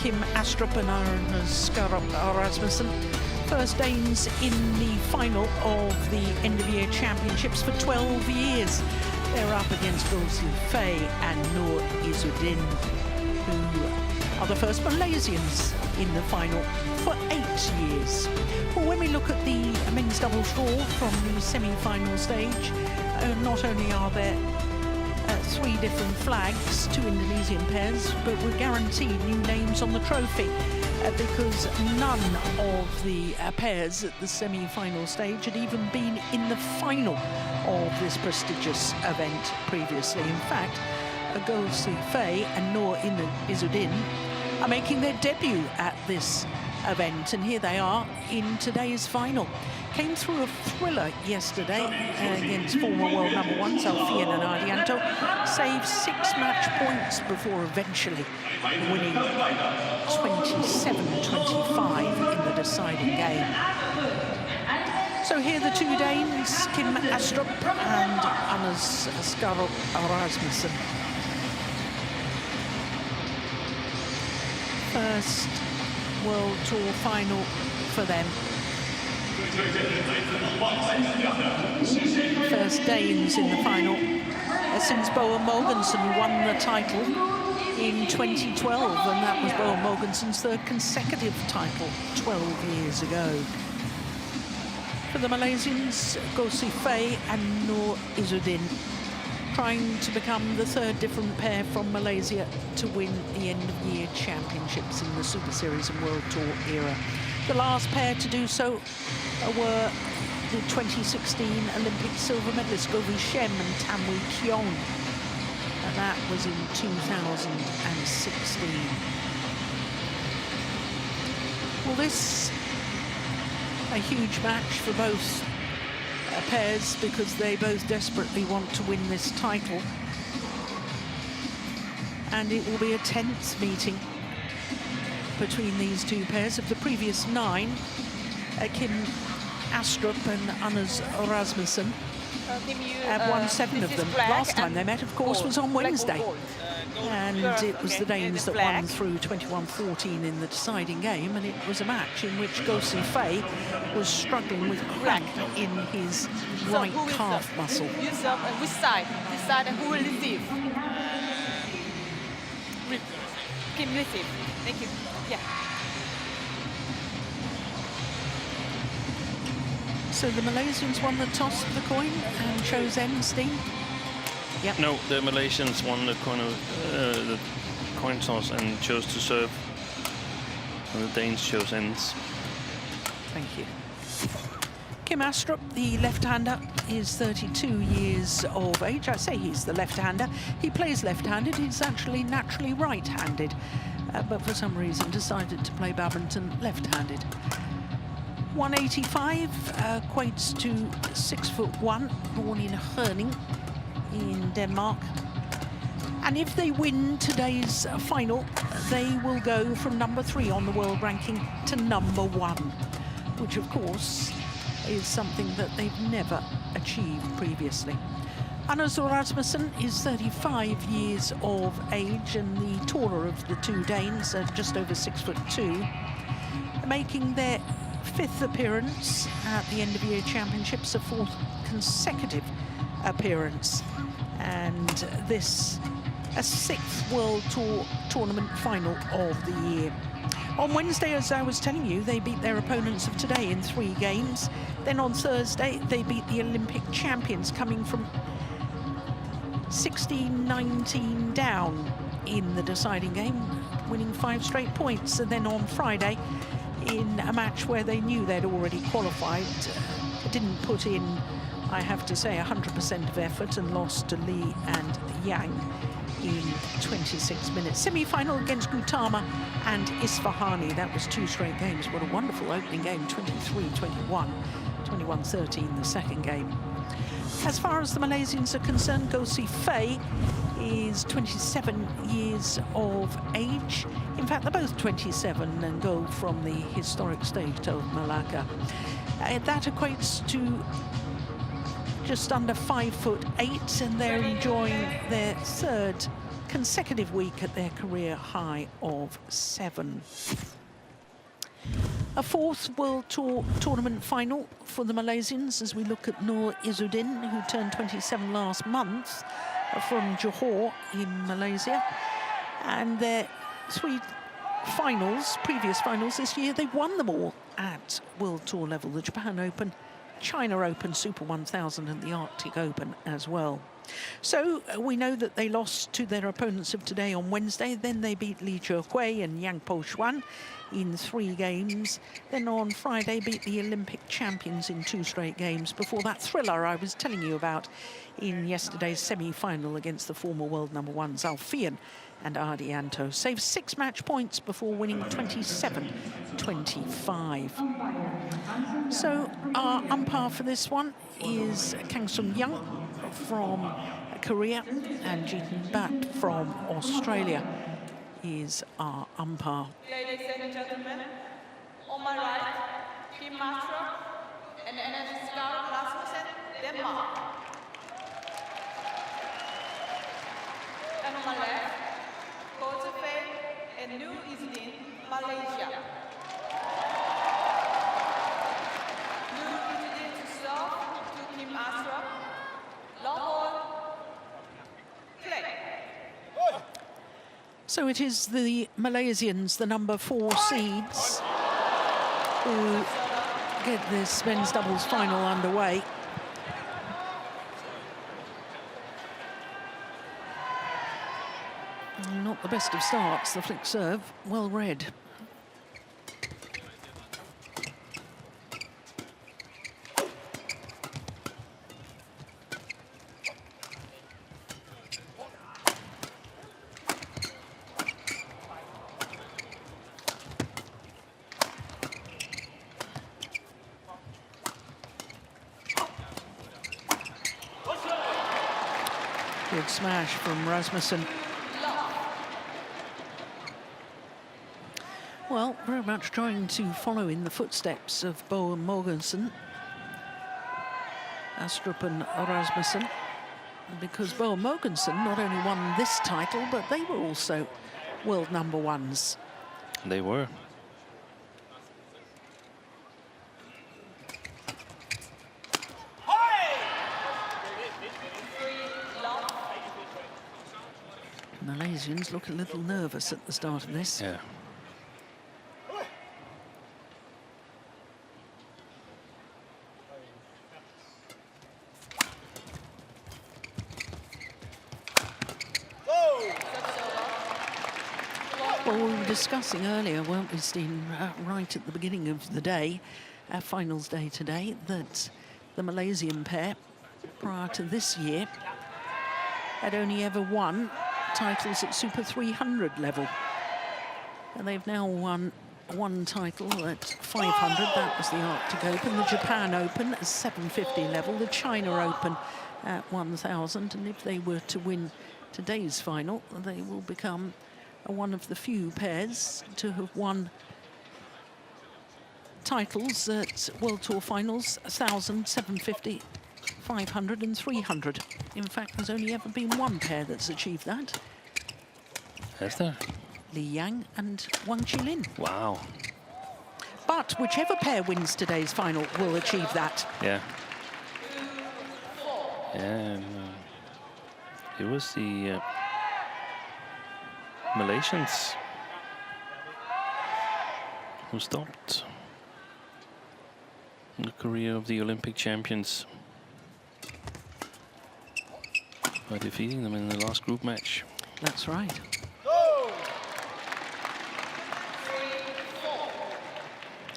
Kim Astrup and Rasmussen, first Danes in the final of the end-of-year championships for 12 years. They're up against Gulsi Fei and Noor Izzuddin, who are the first Malaysians in the final for 8 years. Well, when we look at the men's doubles draw from the semi-final stage, not only are there 3 different flags, 2 Indonesian pairs, but we're guaranteed new names on the trophy because none of the pairs at the semi-final stage had even been in the final of this prestigious event previously. In fact, Gulsi Fei and Noor Izzuddin are making their debut at this event, and here they are in today's final. Came through a thriller yesterday against former world #1 Alfian and Ardianto, saved 6 match points before eventually winning 27-25 in the deciding game. So here the 2 Danes, Kim Astrup and Anders Rasmussen. First World Tour final for them. First Danes in the final since Boa Mogensen won the title in 2012, and that was Boa Mogensen's 3rd consecutive title 12 years ago. For the Malaysians, Gulsi Fei and Noor Izzuddin, trying to become the 3rd different pair from Malaysia to win the end-of-year championships in the Super Series and World Tour era. The last pair to do so were the 2016 Olympic silver medalists Govi Shem and Tam Wee Kiong, and that was in 2016. Well, this a huge match for both pairs because they both desperately want to win this title, and it will be a tense meeting between these 2 pairs. Of the previous 9, Kim Astrup and Anders Rasmussen have won 7 of them. Last time they met, of course, was on Wednesday, and it was the Danes that won through 21-14 in the deciding game, and it was a match in which Gulsi Fei was struggling with cramp in his right calf muscle. You serve on which side? This side, and who will receive? Kim receive. Thank you. Yeah. So the Malaysians won the toss of the coin and chose ends, Dean? Yep. No, the Malaysians won the coin toss and chose to serve, and the Danes chose ends. Thank you. Kim Astrup, the left-hander, is 32 years of age. I say he's the left-hander. He plays left-handed. He's actually naturally right-handed, but for some reason decided to play badminton left-handed. 185 equates to 6'1", born in Herning in Denmark. And if they win today's final, they will go from number 3 on the world ranking to number 1, which of course is something that they've never achieved previously. Anders Rasmussen is 35 years of age and the taller of the 2 Danes, just over 6'2", making their 5th appearance at the end-of-year championships, a 4th consecutive appearance, and this a 6th World Tour tournament final of the year. On Wednesday, as I was telling you, they beat their opponents of today in 3 games. Then on Thursday, they beat the Olympic champions, coming from 16-19 down in the deciding game, winning 5 straight points. And then on Friday, in a match where they knew they'd already qualified, didn't put in, I have to say, 100% of effort and lost to Lee and Yang in 26 minutes. Semi-final against Gautama and Isfahani. That was 2 straight games. What a wonderful opening game, 23-21, 21-13 the second game. As far as the Malaysians are concerned, Gulsi Fei is 27 years of age. In fact, they're both 27 and go from the historic state of Malacca. That equates to just under 5'8", and they're enjoying their 3rd consecutive week at their career high of 7. A 4th World Tour tournament final for the Malaysians as we look at Izzuddin, who turned 27 last month, from Johor in Malaysia. And their 3 finals, previous finals this year, they won them all at World Tour level. The Japan Open, China Open, Super 1000 and the Arctic Open as well. So we know that they lost to their opponents of today on Wednesday. Then they beat Lee Choi and Yang Po Xuan in 3 games. Then on Friday beat the Olympic champions in 2 straight games before that thriller I was telling you about in yesterday's semi-final against the former world #1 Alfian and Ardianto. Saved 6 match points before winning 27-25. So our umpire for this one is Kang Sung Young from Korea, and Jeetan Bat from Australia is our umpire. Ladies and gentlemen, on my right, Kim Astrup and Rasmussen, Denmark. And on my left, and New Izzuddin, Malaysia. New Izzuddin to serve to Kim Astrup. Long ball, play. So it is the Malaysians, the number 4 seeds, who get this men's doubles final underway. Not the best of starts, the flick serve, well read. Good smash from Rasmussen. Well, very much trying to follow in the footsteps of Bo and Mogensen, Astrup and Rasmussen, because Bo and Mogensen not only won this title, but they were also world #1s. They were. Malaysians look a little nervous at the start of this. Yeah. Well, we were discussing earlier, weren't we, Steen, right at the beginning of the day, our finals day today, that the Malaysian pair, prior to this year, had only ever won titles at Super 300 level. And they've now won 1 title at 500, that was the Arctic Open, the Japan Open at 750 level, the China Open at 1000, and if they were to win today's final, they will become one of the few pairs to have won titles at World Tour finals, 1,000, 750, 500 and 300. In fact, there's only ever been 1 pair that's achieved that. Has there? Li Yang and Wang Qilin. Wow. But whichever pair wins today's final will achieve that. Yeah. Yeah, it was the Malaysians who stopped the career of the Olympic champions by defeating them in the last group match. That's right.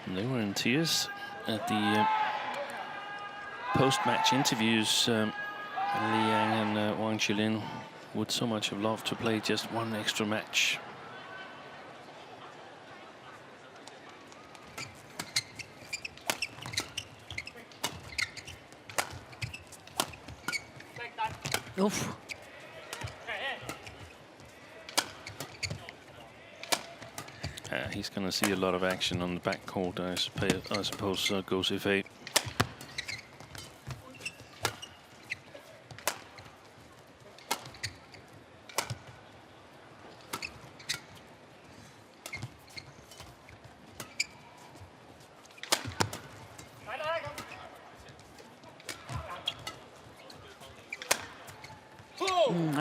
And they were in tears at the post-match interviews. Li Yang and Wang Qilin would so much have loved to play just 1 extra match. Oof. He's going to see a lot of action on the backcourt, I suppose goes F8.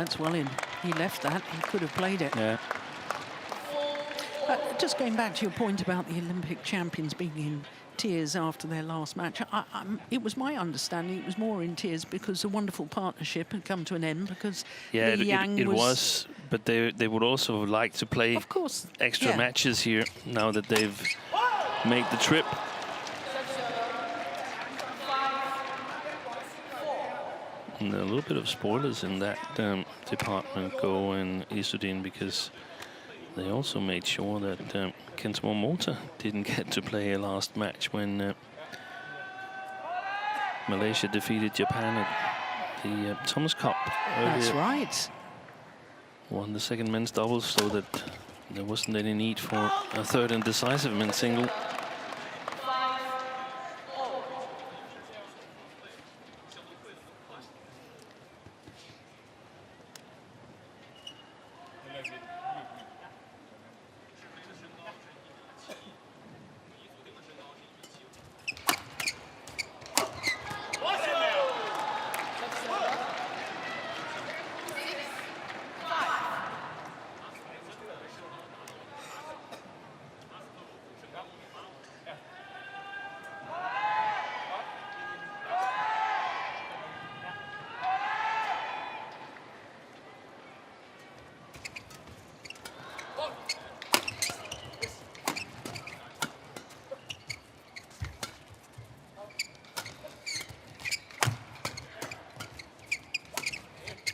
that's well in. He left that. He could have played it. Yeah. Just going back to your point about the Olympic champions being in tears after their last match, it was my understanding it was more in tears because a wonderful partnership had come to an end because Yeah, Li Yang it was, but they would also like to play, of course, extra matches here now that they've made the trip. And a little bit of spoilers in that department Go and Izzuddin, because they also made sure that Kento Momota didn't get to play a last match when Malaysia defeated Japan at the Thomas Cup earlier. That's right. Won the second men's doubles, so that there wasn't any need for a third and decisive men's single.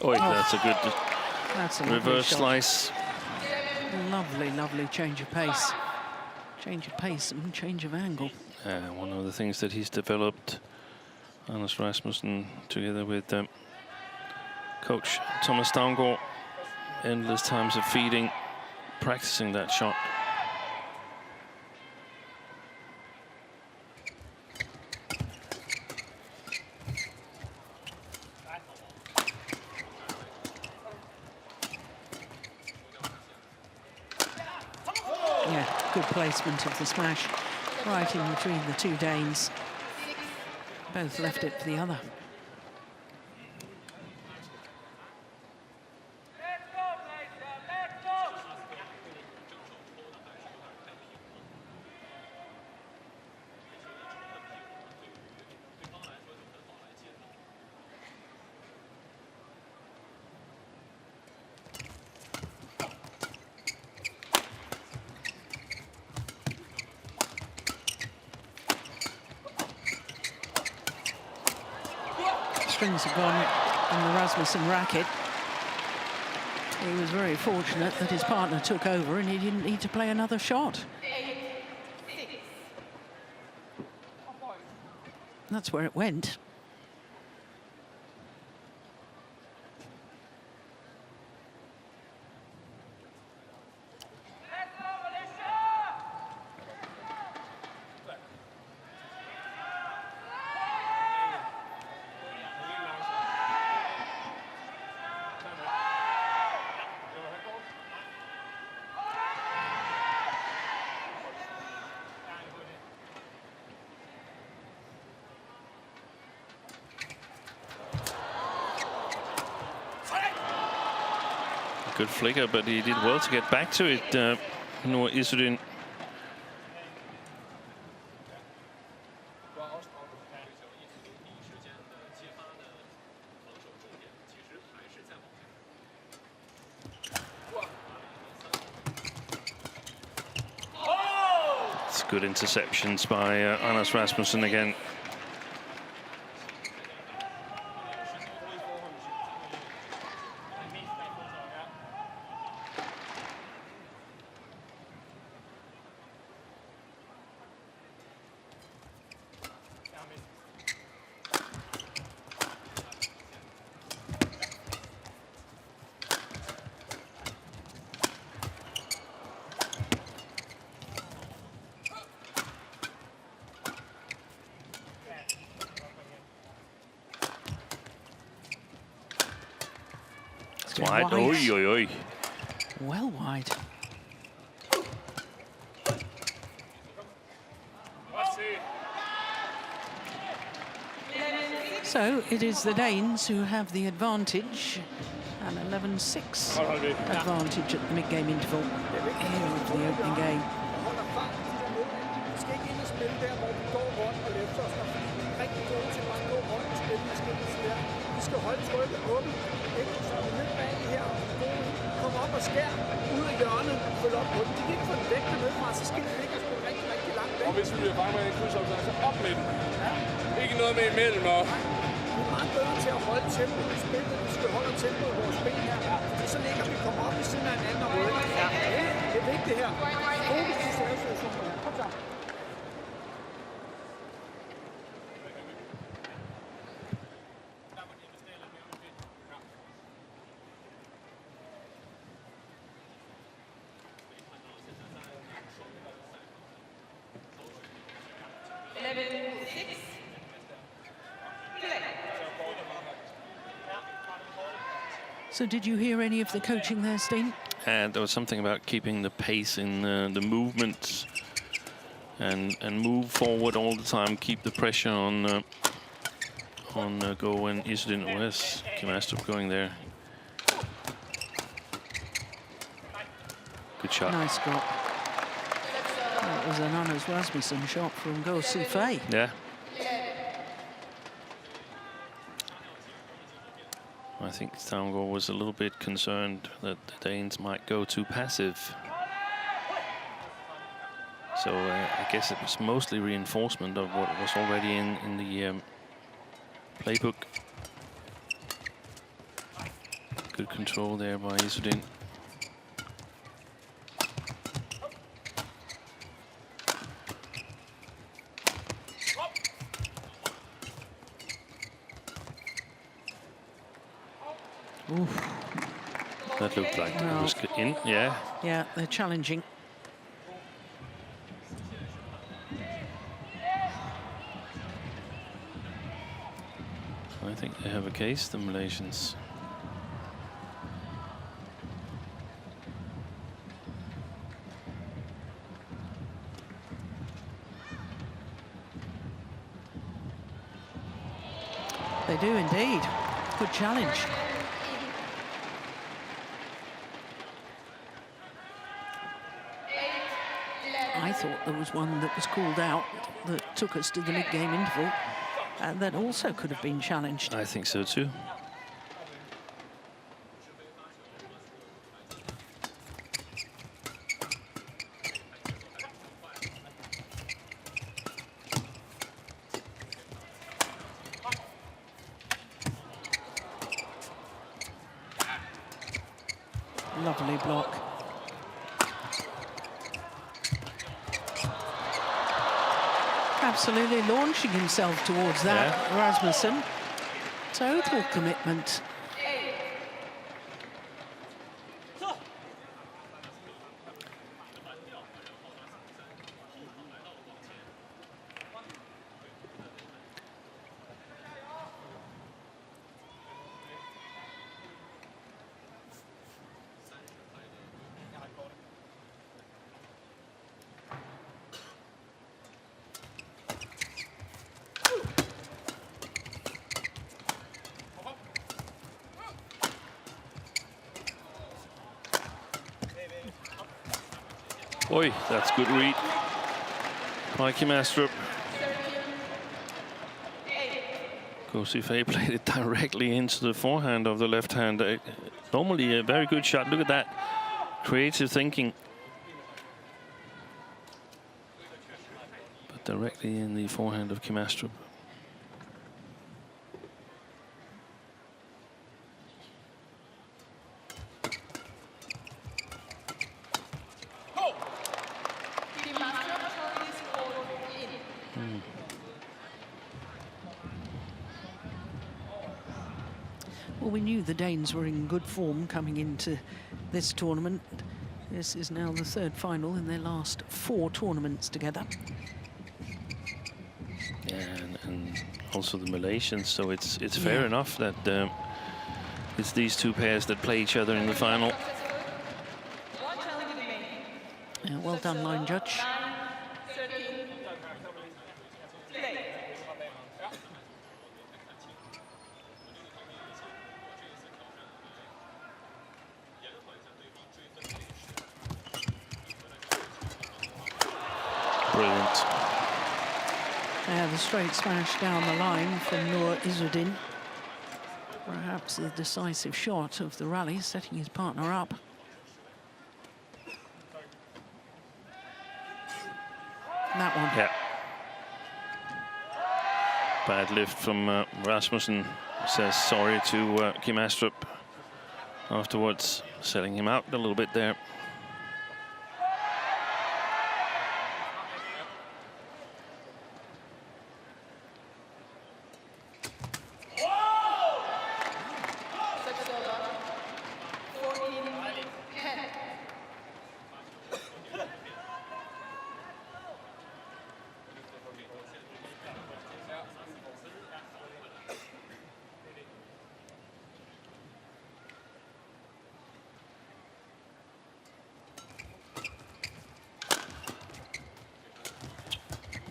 Oh, that's a good reverse slice. Lovely, lovely change of pace. Change of pace and change of angle. One of the things that he's developed, Anders Rasmussen, together with coach Thomas Stavngård, endless times of feeding, practicing that shot. Good placement of the smash, right in between the two Danes. Both left it for the other. Strings have gone on the Rasmussen racket. He was very fortunate that his partner took over and he didn't need to play another shot. That's where it went. Good flicker, but he did well to get back to it, Noah Izzuddin. It's good interceptions by Anders Rasmussen again. Wide. Oi, oi, oi. Well wide. So it is the Danes who have the advantage An 11-6 advantage at the mid-game interval here of the opening game. Og hvis vi bliver fanget med en krydsopsang, så op med den. Ikke noget med imellem og... Vi er meget bedre til at holde tempoet i spillet. Vi skal holde tempoet i vores spil her. Fordi så ligger vi kommer op i siden af en anden måde. Det er vigtigt her. Fokus til servesituationen her. Kom så. So did you hear any of the coaching there, Steen? And there was something about keeping the pace in the movements and move forward all the time, keep the pressure on Go and Izzuddin. Where's Astrup going there? Good shot. Nice drop. That was an Rasmussen shot from Go Sufei. Yeah. I think Stavngård was a little bit concerned that the Danes might go too passive. So I guess it was mostly reinforcement of what was already in the playbook. Good control there by Izzuddin. Oof. That looked like it was in, yeah. Yeah, they're challenging. I think they have a case, the Malaysians. They do indeed. Good challenge. I thought there was one that was called out that took us to the mid-game interval, and that also could have been challenged. I think so too. Lovely block. Absolutely launching himself towards that, yeah. Rasmussen. Total commitment. Oi, that's good read by Astrup. Go Sufei played it directly into the forehand of the left hand. Normally a very good shot. Look at that. Creative thinking. But directly in the forehand of Astrup. Well, we knew the Danes were in good form coming into this tournament. This is now the third final in their last 4 tournaments together. Yeah, and also the Malaysians, so it's fair enough that it's these 2 pairs that play each other in the final. Yeah, well done, line judge. Brilliant. Yeah, the straight smash down the line from Izzuddin. Perhaps the decisive shot of the rally, setting his partner up. That one. Yeah. Bad lift from Rasmussen. Says sorry to Kim Astrup afterwards, selling him out a little bit there.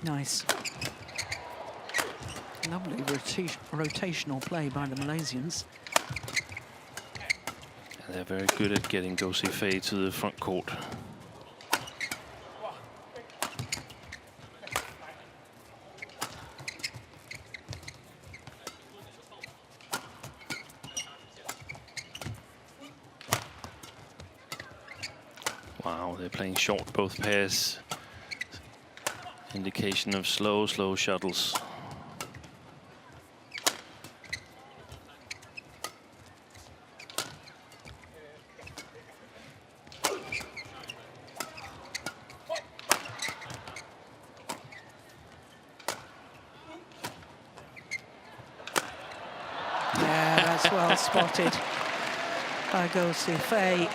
Nice. Lovely rotational play by the Malaysians. They're very good at getting Go Si Fei to the front court. Wow, they're playing short, both pairs. Indication of slow shuttles. Yeah, that's well spotted by Go Si Fei.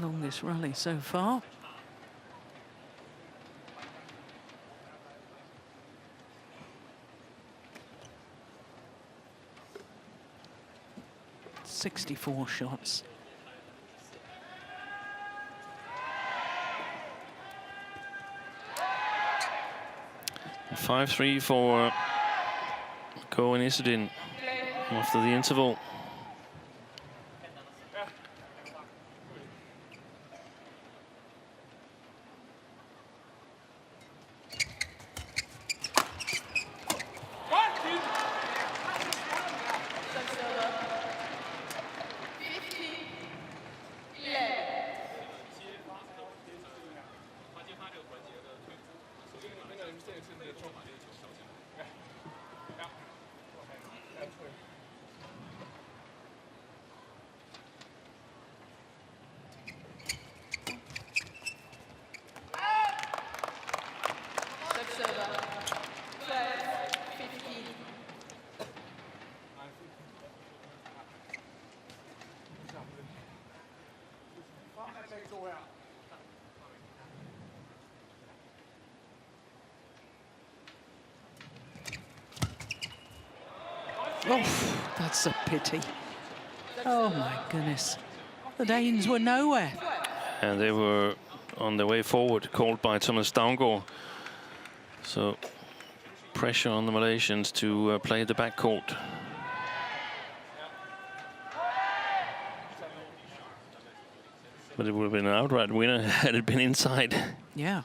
Longest rally so far. .64 shots. And 5-3 for Go and Izzuddin after the interval. Oh, that's a pity. Oh my goodness. The Danes were nowhere. And they were on their way forward, called by Thomas Daungård. So pressure on the Malaysians to play the backcourt. But it would have been an outright winner had it been inside. Yeah.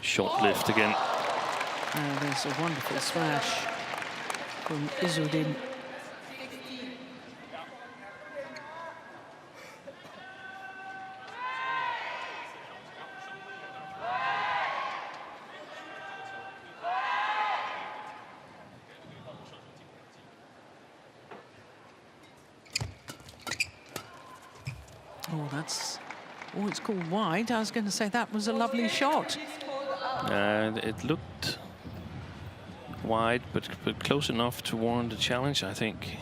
Short lift again. There's a wonderful smash from Izzuddin. Oh, that's... Oh, it's called wide. I was going to say that was a lovely shot. And it looked wide, but close enough to warrant a challenge, I think.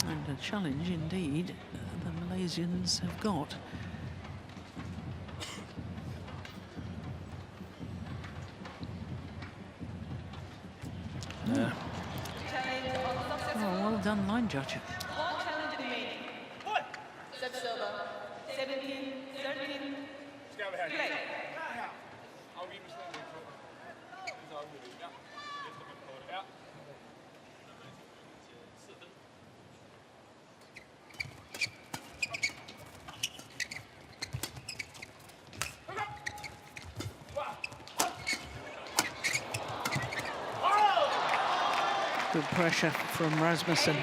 And a challenge, indeed, the Malaysians have got. Yeah. Oh, well done, line judge. Good pressure from Rasmussen.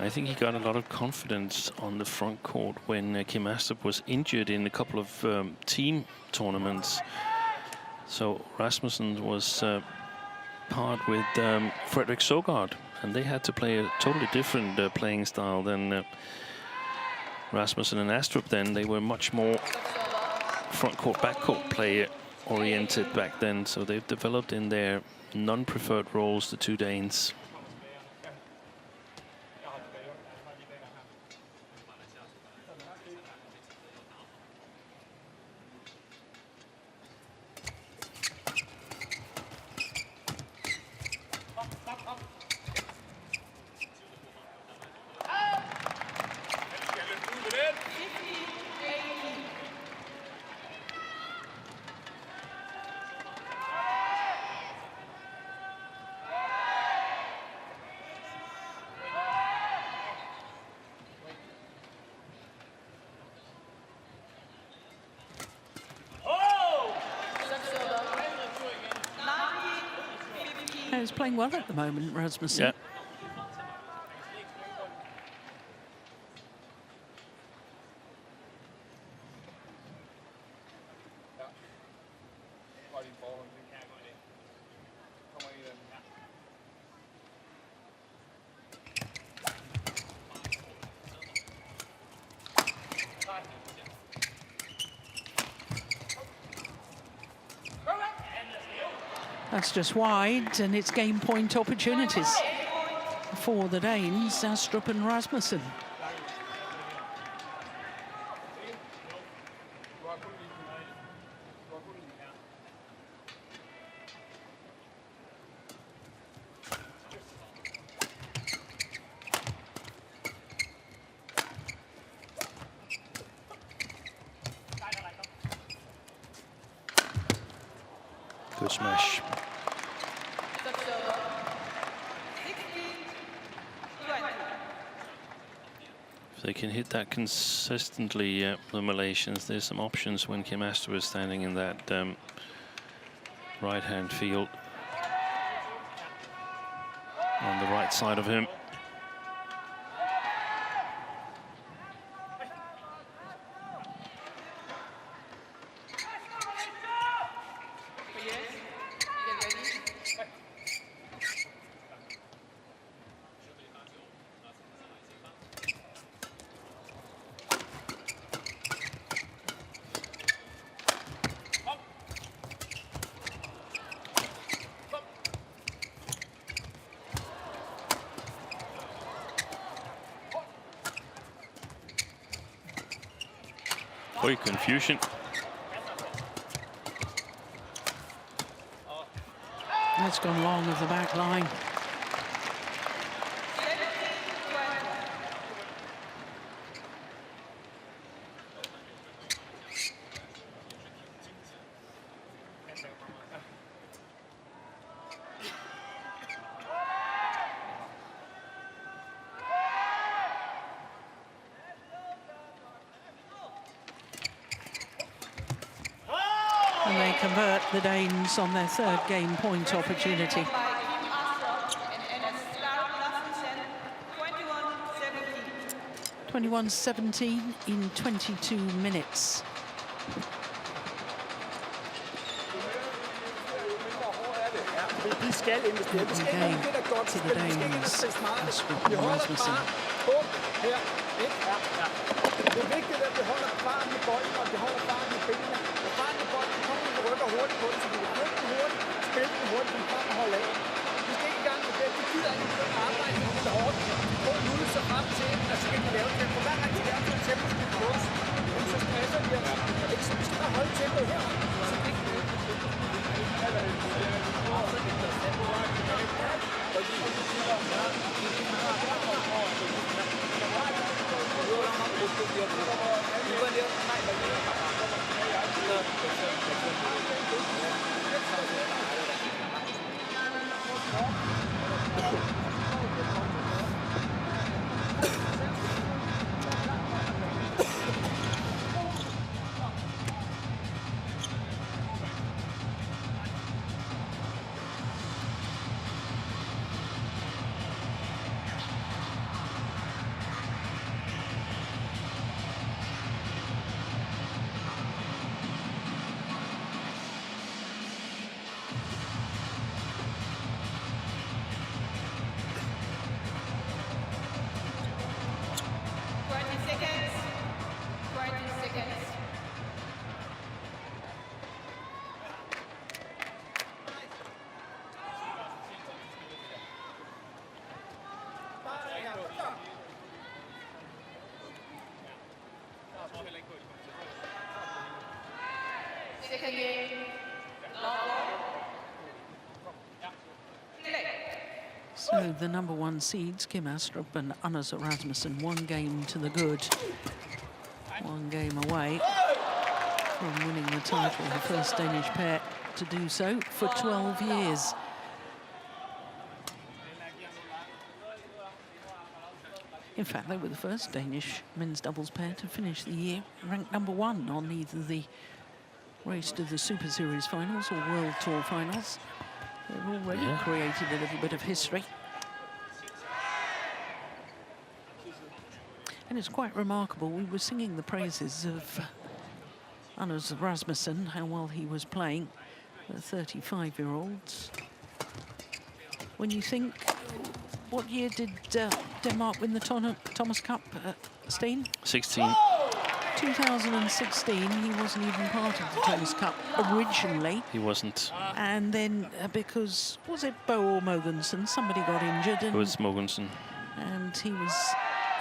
I think he got a lot of confidence on the front court when Kim Astrup was injured in a couple of team tournaments. So Rasmussen was part with Fredrik Søgaard, and they had to play a totally different playing style than Rasmussen and Astrup. Then they were much more front court, back court player oriented back then. So they've developed in their non-preferred roles, the two Danes. He's playing well at the moment, Rasmussen. Yeah. That's just wide, and it's game point opportunities for the Danes, Astrup and Rasmussen. Good smash. If they can hit that consistently, the Malaysians, there's some options when Kim Astrup is standing in that right-hand field on the right side of him. Boy, confusion. That's gone long of the back line. And they convert, the Danes, on their third game point opportunity. 21-17 in 22 minutes. De skal investere. De skal ikke det, der godt spil. De skal ikke investere smart. Vi holder fart på her. Det er vigtigt, at vi holder fart med bolden, og vi holder fart med benene. Og fart med bolden kommer, vi rykker hurtigt på den, så vi kan rykke den hurtigt, spille den hurtigt, vi kan holde af. Vi skal ikke i gang med det. De gider ikke at arbejde med det hårdt. De får nullet sig frem til, at så skal de lave det. For hver gang de laver det, tempo skal vi gås. Men så stresser vi os. Vi skal bare holde tempoet her. Så det ikke So the number 1 seeds, Kim Astrup and Rasmussen, 1 game to the good. 1 game away from winning the title, the first Danish pair to do so for 12 years. In fact, they were the first Danish men's doubles pair to finish the year ranked number 1 on either the race to the Super Series finals or World Tour finals. They've already created a little bit of history. And it's quite remarkable. We were singing the praises of Anders Rasmussen, how well he was playing, the 35-year-olds. When you think, what year did Denmark win the Thomas Cup, Steen? 16. 2016, he wasn't even part of the Thomas Cup originally. He wasn't. And then because, was it Bo or Mogensen? Somebody got injured. It was Mogensen. And he was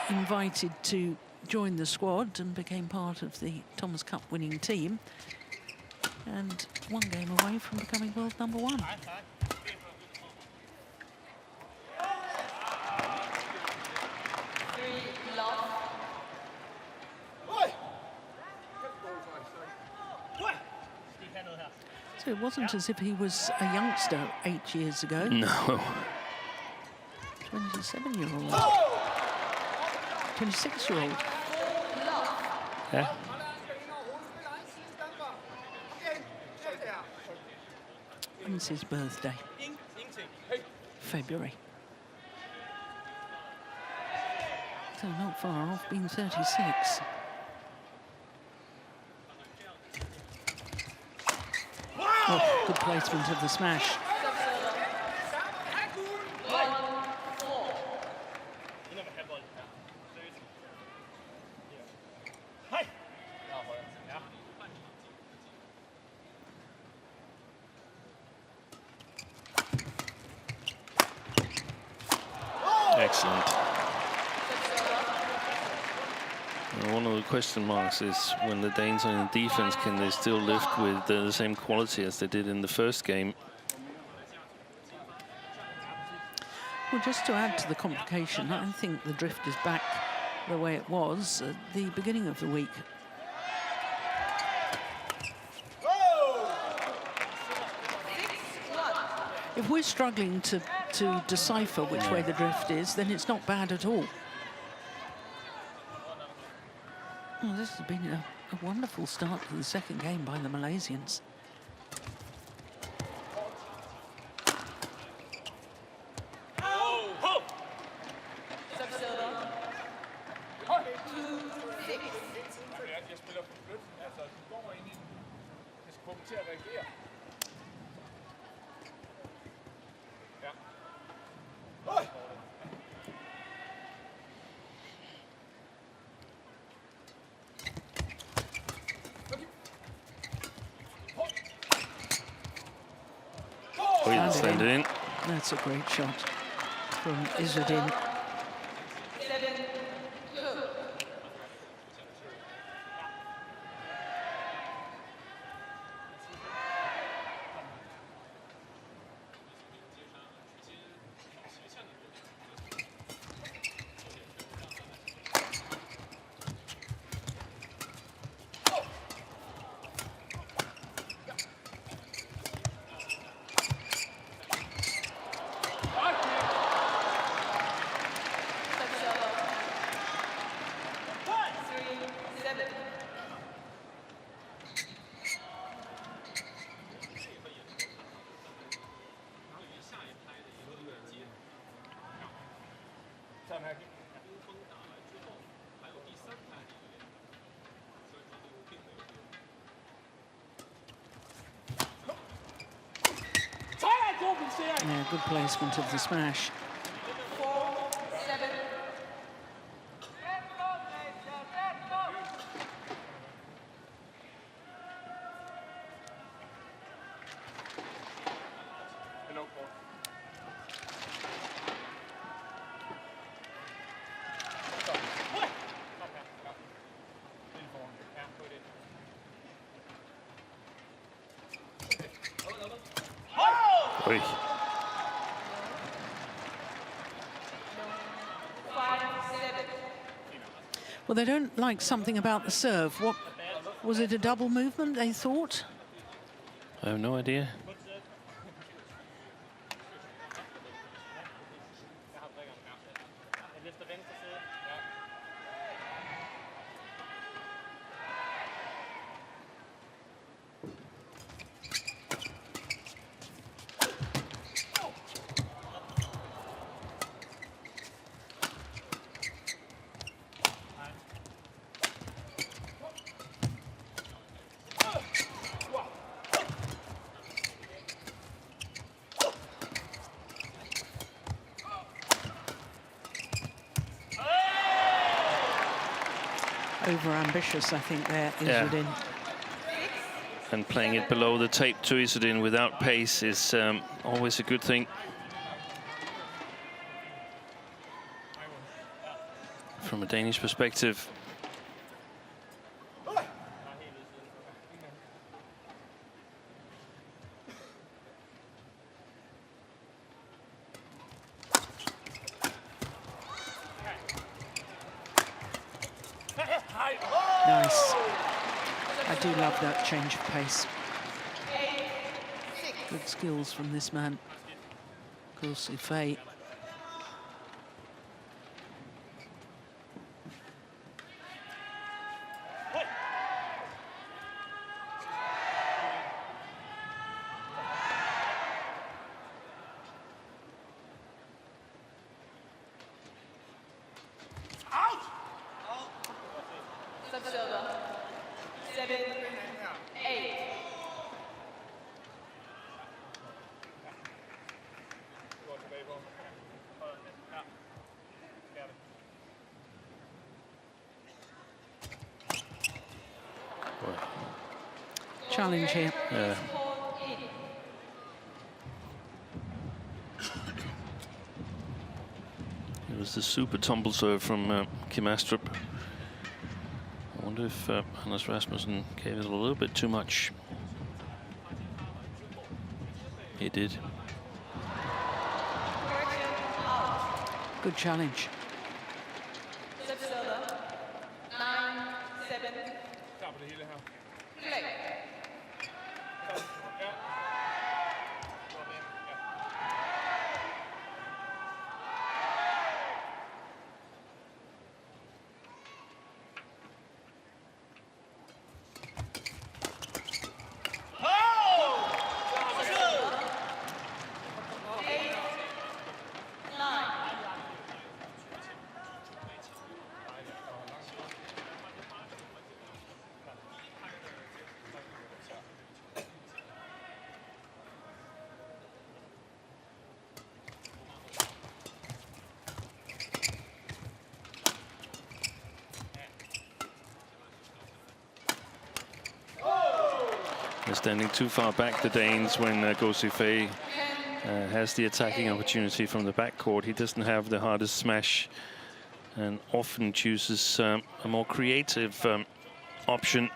invited to join the squad and became part of the Thomas Cup winning team. And 1 game away from becoming world number 1. So it wasn't as if he was a youngster 8 years ago. No. 27-year-old. 26-year-old. Yeah. When's his birthday? February. So not far off being 36. Oh, good placement of the smash. Excellent. One of the question marks is when the Danes are in defense, can they still lift with the same quality as they did in the first game? Well, just to add to the complication, I think the drift is back the way it was at the beginning of the week. If we're struggling to decipher which way the drift is, then it's not bad at all. Oh, this has been a wonderful start to the second game by the Malaysians. Send it in. That's a great shot from Izzuddin. Yeah, good placement of the smash. Oi. Well, they don't like something about the serve. What was it? A double movement, they thought? I have no idea. Over-ambitious, I think, there, Izzuddin. And playing it below the tape to Izzuddin without pace is always a good thing. From a Danish perspective. Nice. I do love that change of pace. Good skills from this man, Izzuddin. Challenge here. Yeah. It was the super tumble serve from Kim Astrup. I wonder if Rasmussen gave it a little bit too much. He did. Good challenge. They're standing too far back, the Danes, when Izzuddin has the attacking opportunity from the backcourt. He doesn't have the hardest smash and often chooses a more creative option.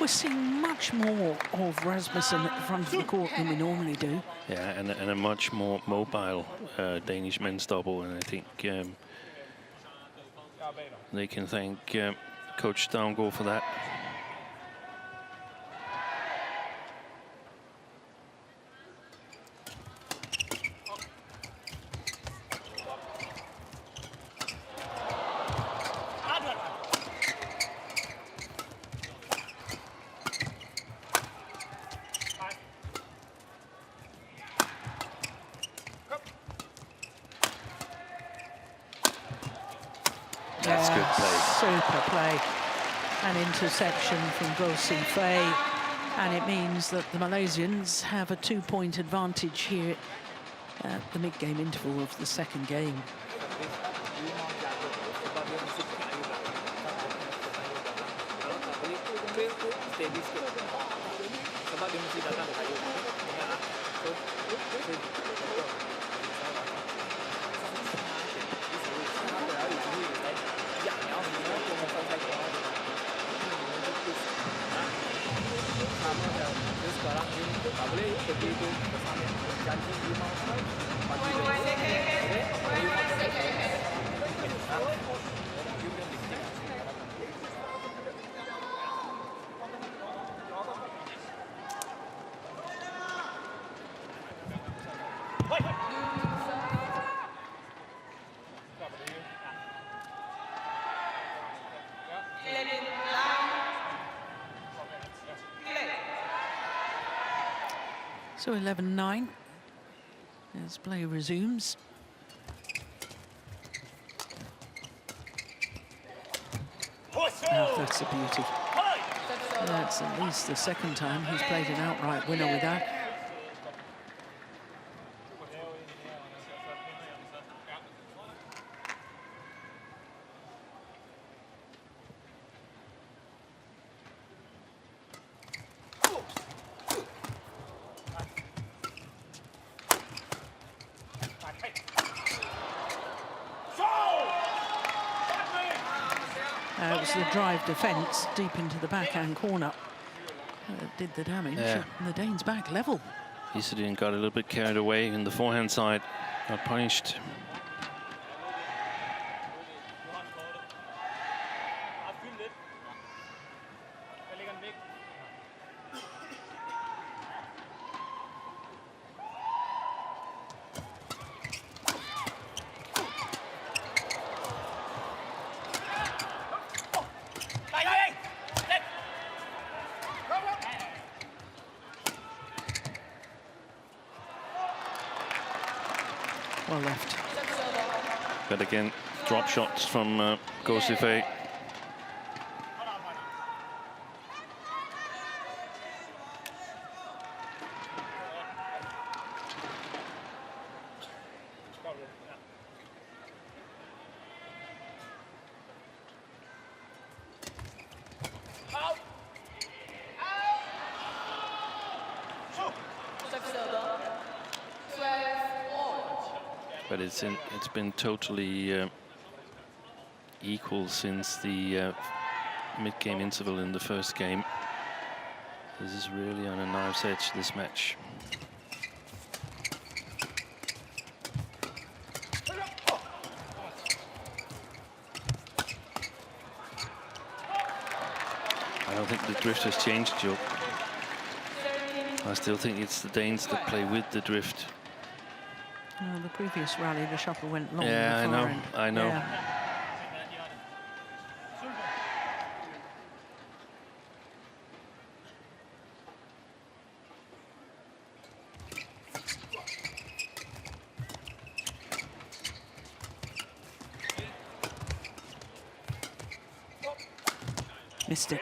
We're seeing much more of Rasmussen at the front of the court than we normally do. Yeah, and a much more mobile Danish men's double, and I think they can thank Coach Stavngård for that. That's good play. Super play. An interception from Izzuddin, and it means that the Malaysians have a 2-point advantage here at the mid-game interval of the second game. So 11-9 as play resumes. Oh, that's a beauty. That's at least the second time he's played an outright winner with that. It was the drive defence deep into the backhand corner that did the damage. Yeah. And the Danes back level. Izzuddin got a little bit carried away in the forehand side, got punished. Well left. But again, drop shots from Gosifei. But it's been totally equal since the mid-game interval in the first game. This is really on a knife's edge, this match. I don't think the drift has changed, Joe. I still think it's the Danes that play with the drift. Well, the previous rally, the shuttle went long. Yeah, I know. I know. Yeah. Missed it.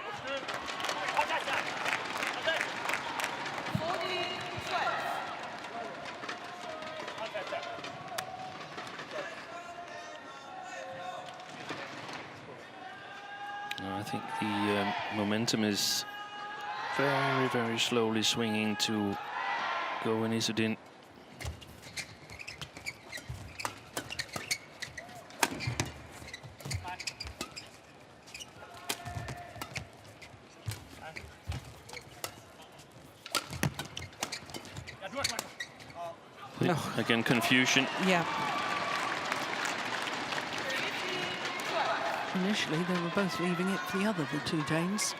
I think the momentum is very, very slowly swinging to go in Izzuddin. Oh. Again, confusion. Yeah. Initially, they were both leaving it for the other, the two Danes.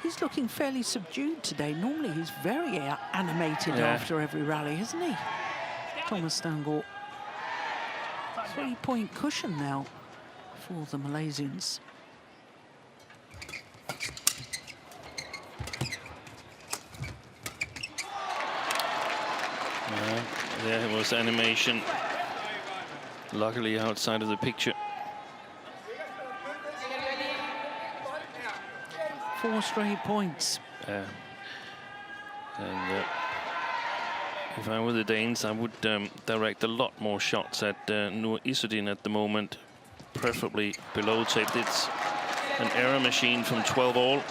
He's looking fairly subdued today. Normally, he's very animated after every rally, isn't he? Thomas Stangourt. 3-point cushion now for the Malaysians. There was animation, luckily outside of the picture. 4 straight points. And if I were the Danes, I would direct a lot more shots at Nur Izzuddin at the moment, preferably below tape. It's an error machine from 12 all.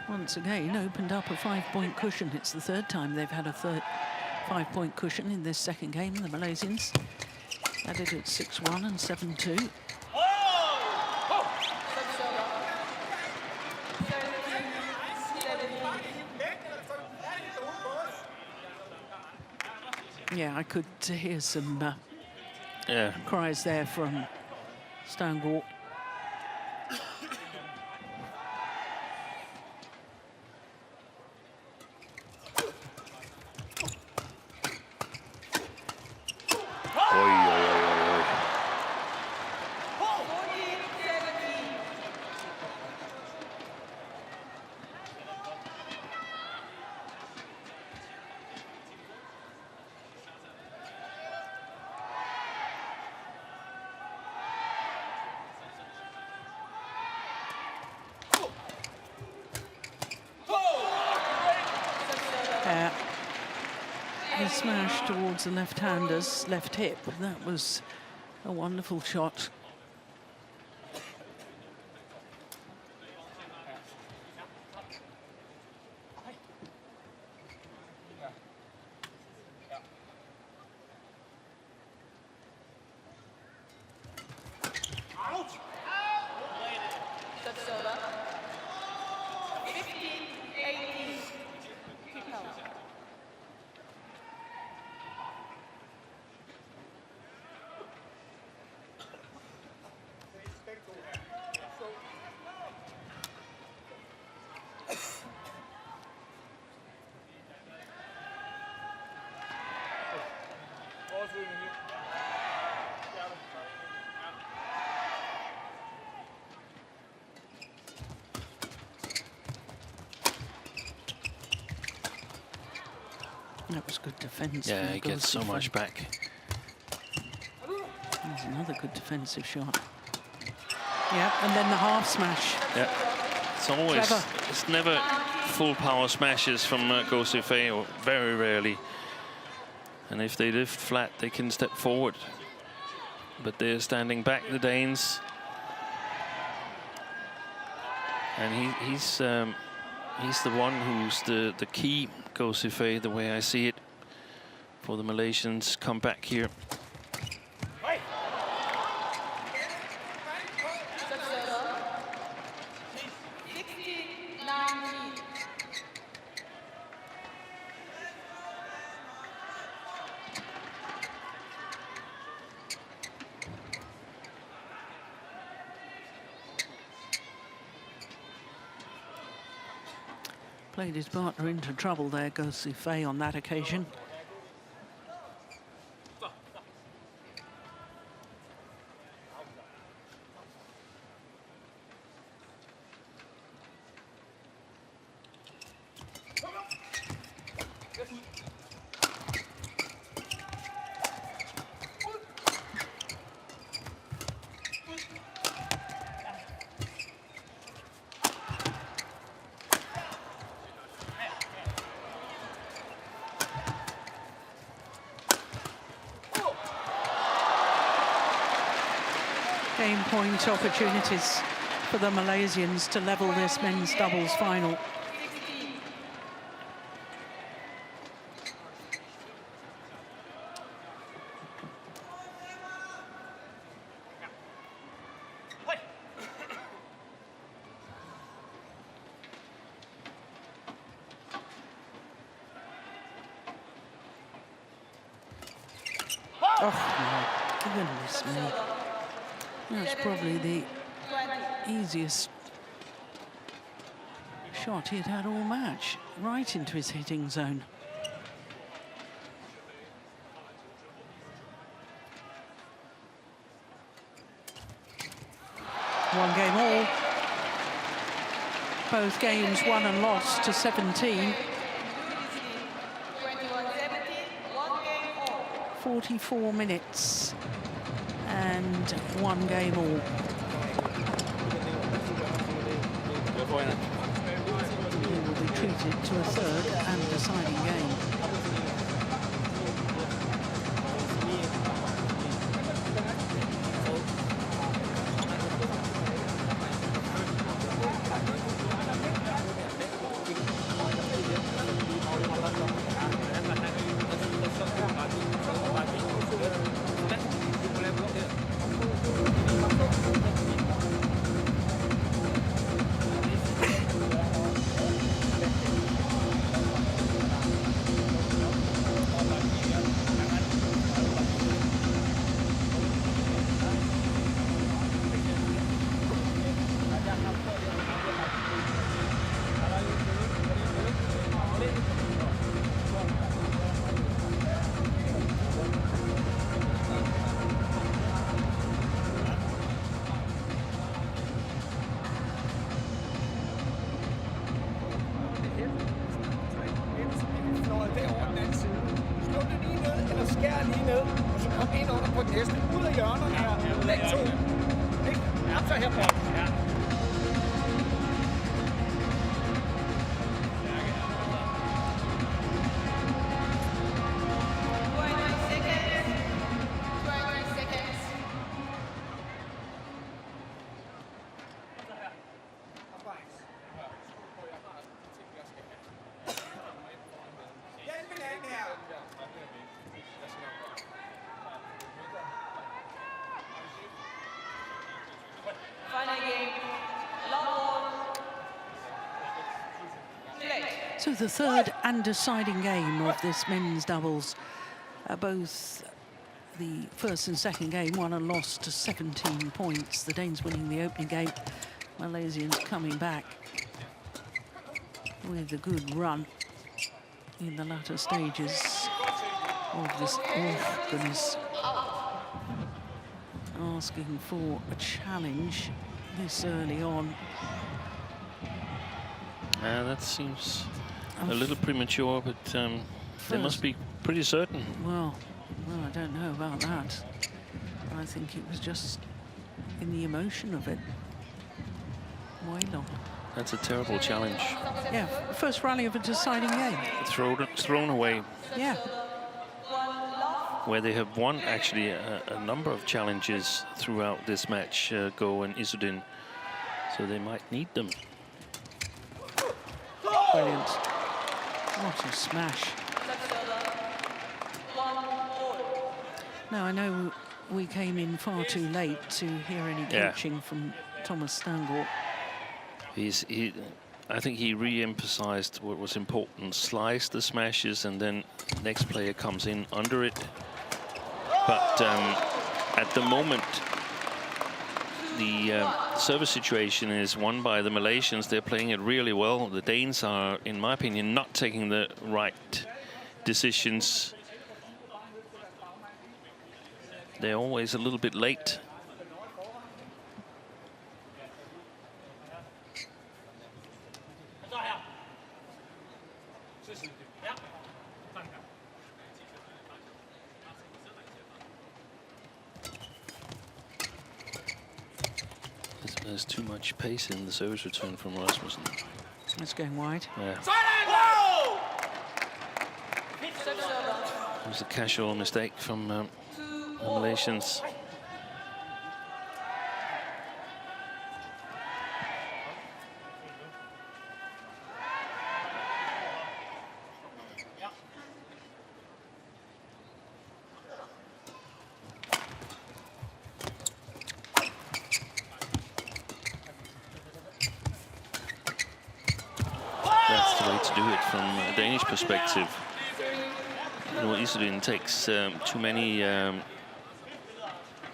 Once again, opened up a 5-point cushion. It's the third time they've had a 5-point cushion in this second game, the Malaysians. Added at 6-1 and 7-2. Yeah, I could hear some Yeah. cries there from Stonegall. He smashed towards the left-hander's left hip. That was a wonderful shot. That was good defence. Yeah, he gets so much back. There's another good defensive shot. Yeah, and then the half smash. Yeah, it's always, Clever. it's never full power smashes from Go Sifei, or very rarely. And if they lift flat, they can step forward. But they're standing back, the Danes. And he's the one who's the key, Go Sifei, the way I see it, for the Malaysians come back here. Played his partner into trouble there, Go Sifei, on that occasion. Game point opportunities for the Malaysians to level this men's doubles final. Oh, my goodness me. That's probably the easiest shot he'd had all match, right into his hitting zone. One game all. Both games won and lost to 17. 44 minutes. And one game all. He will be treated to a third and deciding game. derovre den anden side. Slå det lige ned, eller skær lige ned, og så kom ind under på den næste. Ud af hjørnerne her. Læg to. Ikke? Ja, så her bolden. Ja. So the third and deciding game of this men's doubles. Both the first and second game won and lost to 17 points. The Danes winning the opening game. Malaysians coming back with a good run in the latter stages of this. Oh, goodness. Asking for a challenge this early on. That seems a little premature, but they must be pretty certain. Well, I don't know about that. I think it was just in the emotion of it. Why not? That's a terrible challenge. Yeah, first rally of a deciding game. Thrown away. Yeah. Where they have won actually a number of challenges throughout this match, Go and Izzuddin. So they might need them. Brilliant. What a smash. Now, I know we came in far too late to hear any coaching from Thomas Stangl. I think he re-emphasized what was important. Slice the smashes, and then next player comes in under it. But at the moment, the service situation is won by the Malaysians. They're playing it really well. The Danes are, in my opinion, not taking the right decisions. They're always a little bit late. There's too much pace in the service return from Rasmussen. It's going wide. Yeah. It was a casual mistake from the Malaysians. Perspective. You know, Izzuddin takes too many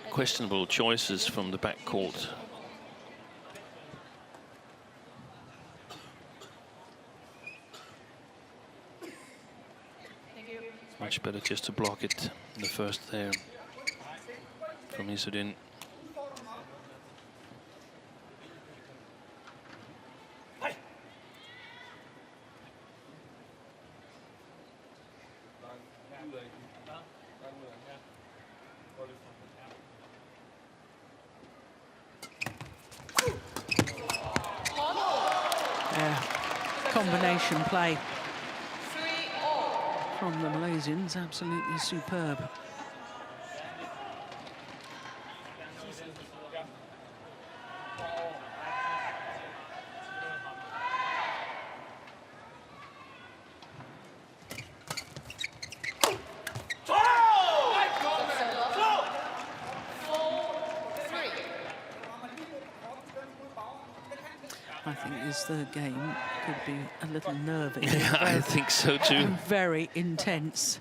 questionable choices from the backcourt. Much better just to block it in the first there from Izzuddin. Combination play from the Malaysians, absolutely superb. I think this third game could be a little nervy. Yeah, I think so too. Very intense.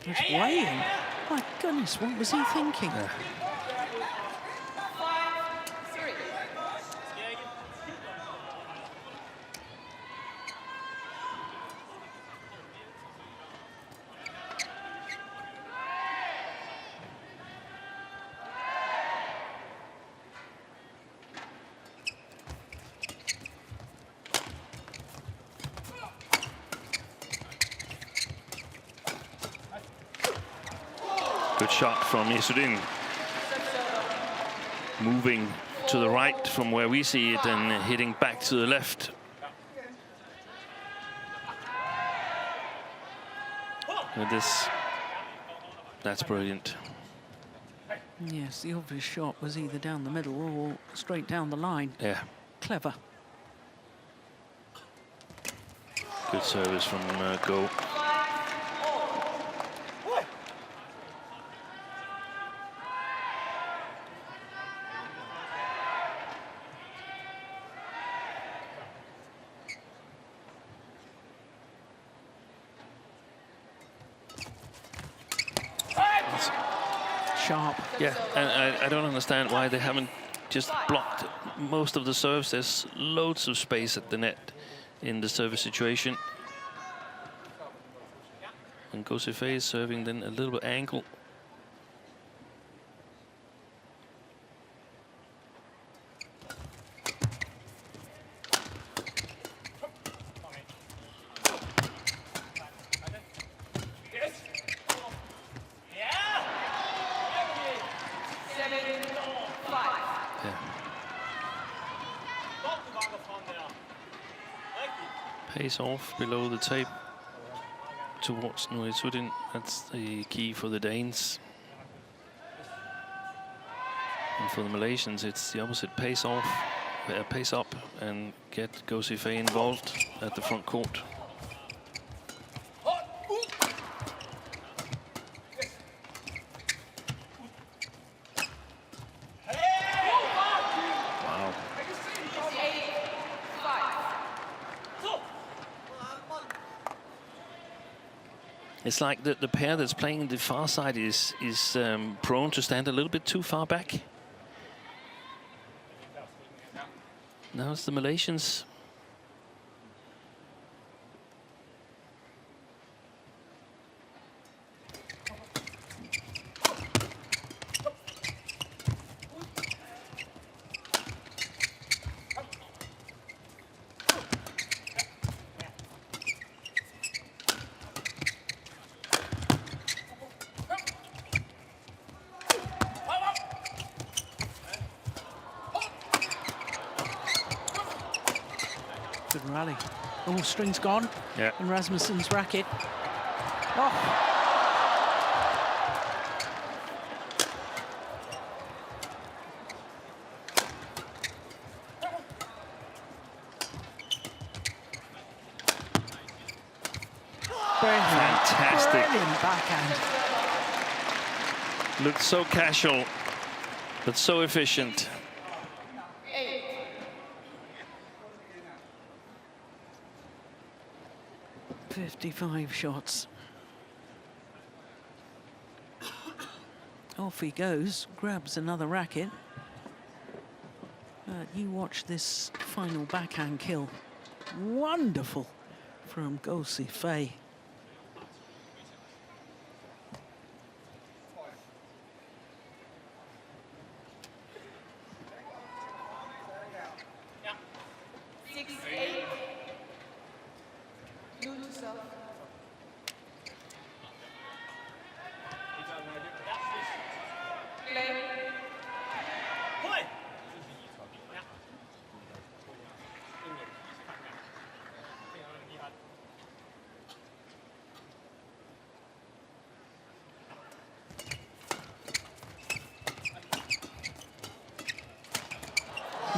It's weighing. My goodness, what was he thinking? Good shot from Izzuddin. Moving to the right from where we see it and hitting back to the left. With this, that's brilliant. Yes, the obvious shot was either down the middle or straight down the line. Yeah. Clever. Good service from Go. Sharp. Yeah, and I don't understand why they haven't just blocked most of the serves. There's loads of space at the net in the service situation. And Go Sifei is serving then a little bit angle. Pace off below the tape towards Izzuddin. That's the key for the Danes. And for the Malaysians, it's the opposite: pace off, pace up, and get Go Sifei involved at the front court. It's like the pair that's playing the far side is prone to stand a little bit too far back. Now it's the Malaysians. Good rally. Oh, string's gone. Yeah. In Rasmussen's racket. Oh. Brilliant. Fantastic. Brilliant backhand. Looked so casual, but so efficient. 55 shots. Off he goes, grabs another racket. But you watch this final backhand kill. Wonderful from Go Sifei.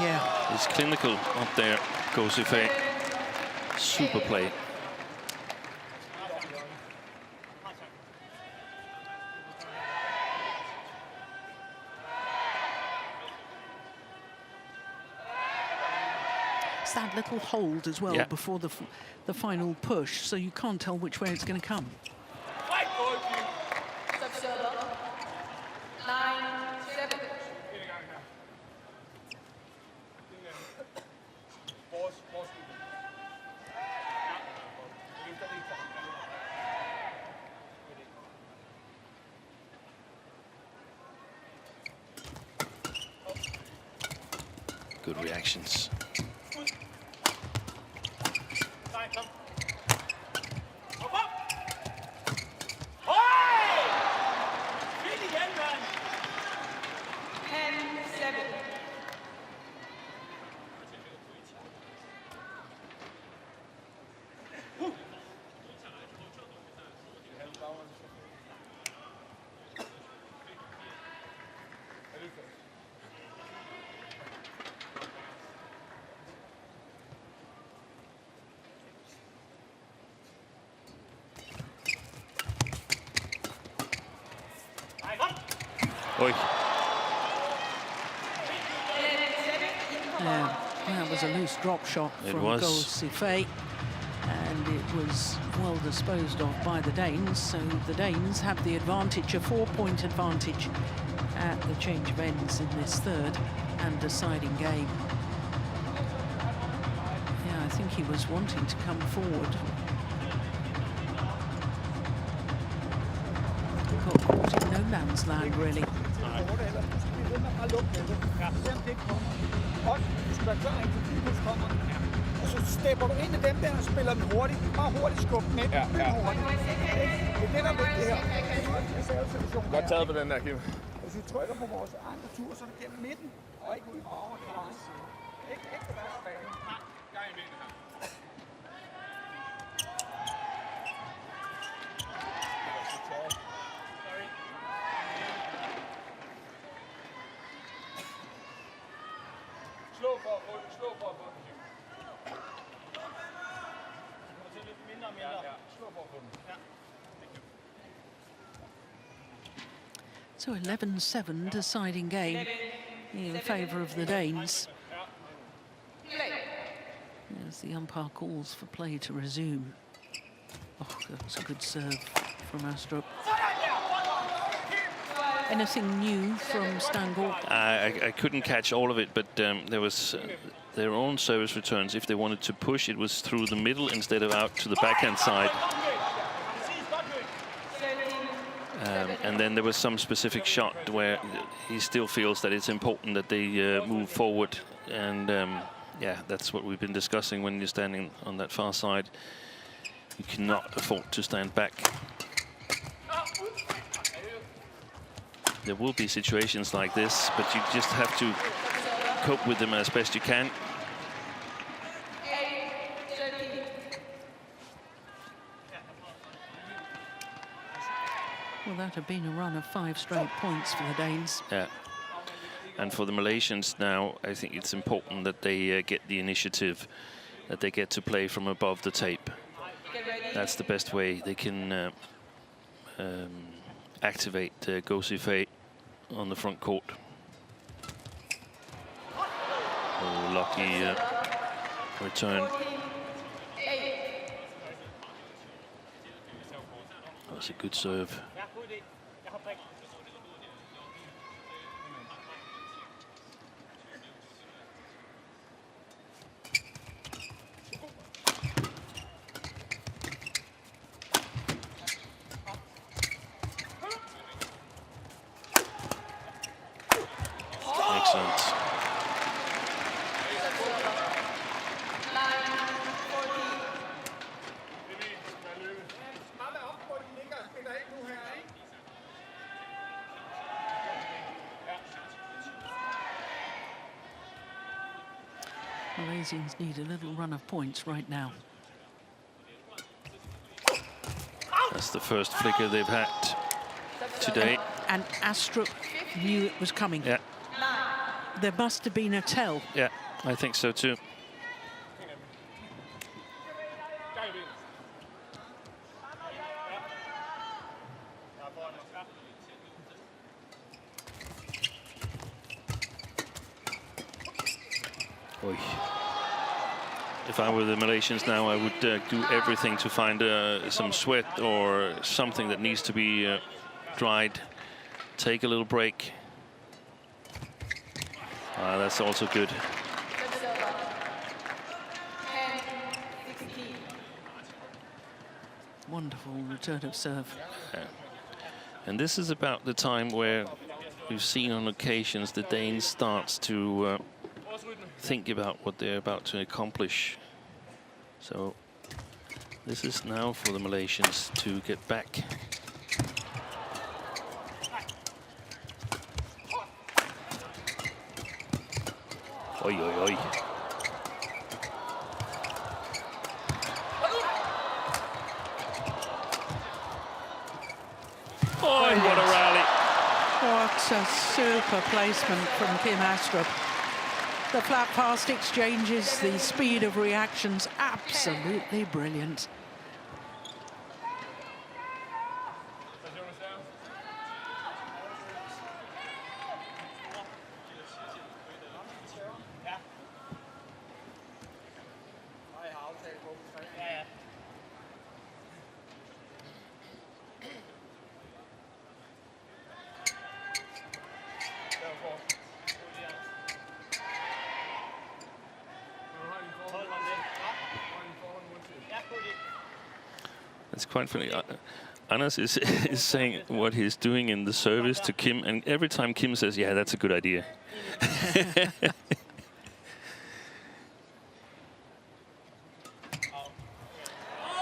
Yeah. It's clinical up there, Go Sifei. Super play. It's that little hold as well, yeah, before the final push, so you can't tell which way it's going to come. Good reactions. Oi. Yeah, that was a loose drop shot from Go Sifei, and it was well disposed of by the Danes. So the Danes have the advantage, a 4-point advantage at the change of ends in this third and deciding game. Yeah, I think he was wanting to come forward. Got caught in no man's land, really. Og så stepper du ind i dem der og spiller den hurtigt. Bare hurtigt skub den ind. Hurtigt. Det er det, der er vigtigt her. Godt taget på den der, Kim. Hvis vi trykker på vores andre tur, så er det gennem midten, og ikke ud over kravs. Ikke på deres bane. Jeg er i midten her. Slå for at få den, Kim. So 11-7 deciding game in favour of the Danes. As the umpire calls for play to resume. Oh, that was a good serve from Astrup. Anything new from Stangl? I couldn't catch all of it, but there was their own service returns. If they wanted to push, it was through the middle instead of out to the backhand side. And then there was some specific shot where he still feels that it's important that they move forward. And yeah, that's what we've been discussing when you're standing on that far side. You cannot afford to stand back. There will be situations like this, but you just have to cope with them as best you can. Well, that had been a run of 5 straight points for the Danes. Yeah. And for the Malaysians now, I think it's important that they get the initiative, that they get to play from above the tape. That's the best way they can activate Go Sifei on the front court. Oh, lucky return. That was a good serve. Excellent. Malaysians need a little run of points right now. That's the first flicker they've had today. And Astrup knew it was coming. Yeah. There must have been a tell. Yeah, I think so too. Oy. If I were the Malaysians now, I would do everything to find some sweat or something that needs to be dried. Take a little break. That's also good. Wonderful return of serve. Yeah. And this is about the time where we've seen on occasions the Danes starts to think about what they're about to accomplish. So this is now for the Malaysians to get back. Oi, oi, oi. Oh, what a rally. What a super placement from Kim Astrup. The flat fast exchanges, the speed of reactions, absolutely brilliant. quite funny. Anders is saying what he's doing in the service to Kim, and every time Kim says, "Yeah, that's a good idea."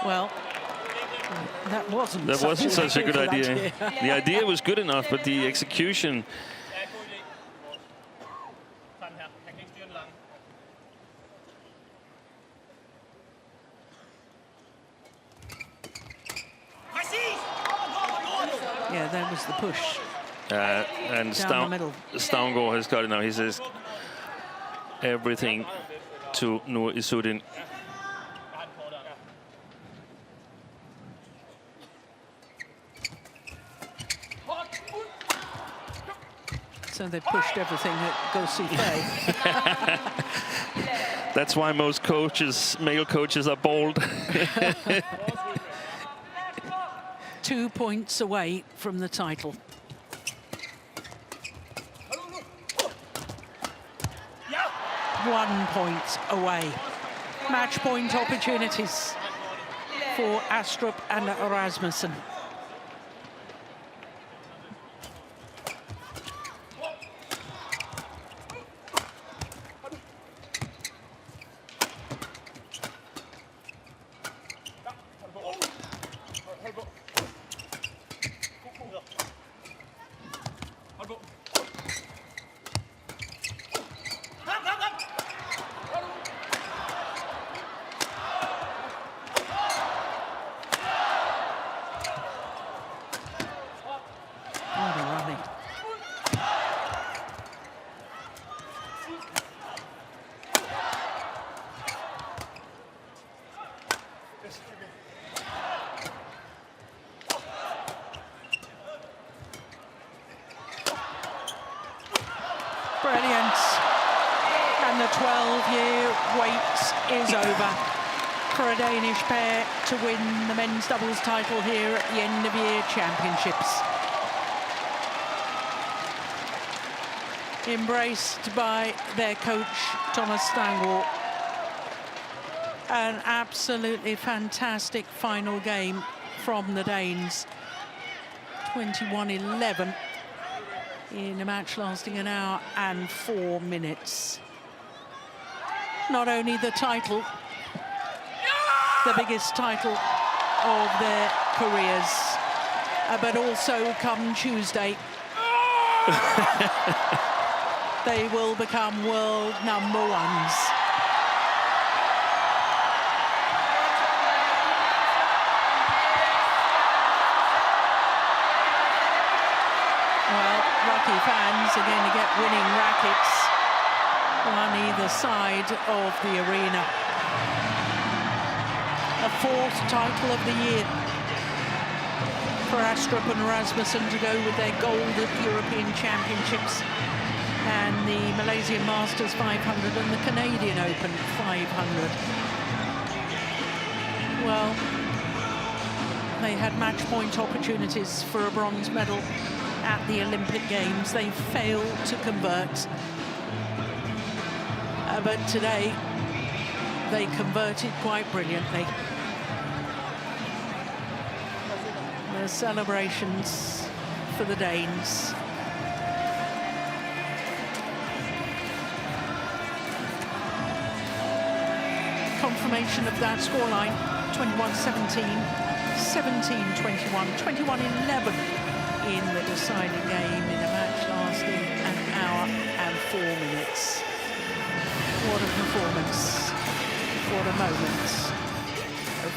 Well, that wasn't such a good idea. The idea was good enough, but the execution. Yeah, that was the push. And Down the middle. Stavngård has got it now. He says everything to Nur Izzuddin. So they pushed everything at Go See Fei. That's why most coaches, male coaches, are bald. 2 points away from the title. One point away. Match point opportunities for Astrup and Rasmussen. Brilliant. And the 12-year wait is over for a Danish pair to win the men's doubles title here at the end of year championships. Embraced by their coach, Thomas Stavngård. An absolutely fantastic final game from the Danes. 21-11 in a match lasting an hour and 4 minutes. Not only the title, the biggest title of their careers, but also come Tuesday, they will become world #1s. Well, lucky fans are going to get winning rackets on either side of the arena. A 4th title of the year for Astrup and Rasmussen to go with their gold at European Championships and the Malaysian Masters 500 and the Canadian Open 500. Well, they had match point opportunities for a bronze medal at the Olympic Games. They failed to convert. But today, they converted quite brilliantly. The celebrations for the Danes. Confirmation of that scoreline, 21-17, 17-21, 21-11 in the deciding game in a match lasting an hour and 4 minutes. What a performance, what a moment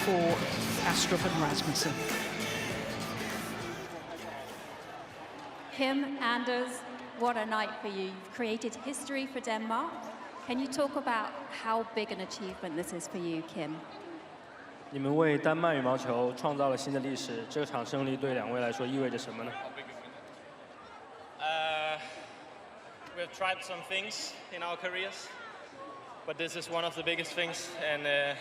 for Astrup and Rasmussen. Kim, Anders, what a night for you. You've created history for Denmark. Can you talk about how big an achievement this is for you, Kim? 你们为丹麦羽毛球创造了新的历史，这场胜利对两位来说意味着什么呢？ We've tried some things in our careers, but this is one of the biggest things, and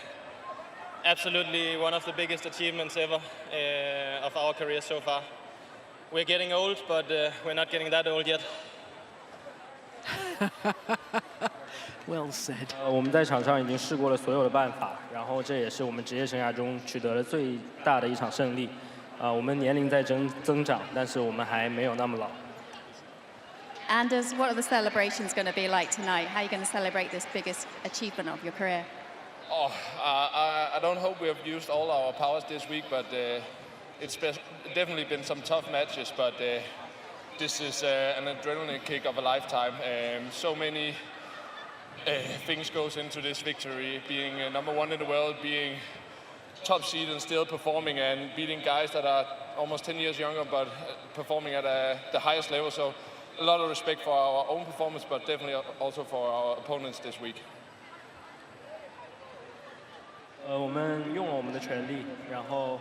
absolutely one of the biggest achievements ever of our career so far. We're getting old, but we're not getting that old yet. Well said. 我们在场上已经试过了所有的办法，然后这也是我们职业生涯中取得了最大的一场胜利。我们年龄在增长，但是我们还没有那么老。Anders, what are the celebrations going to be like tonight? How are you going to celebrate this biggest achievement of your career? Oh, I don't hope we have used all our powers this week, but it's definitely been some tough matches. But this is an adrenaline kick of a lifetime. So many things goes into this victory, being number one in the world, being top seed and still performing and beating guys that are almost 10 years younger but performing at the highest level. So a lot of respect for our own performance, but definitely also for our opponents this week. 我们用了我们的全力，然后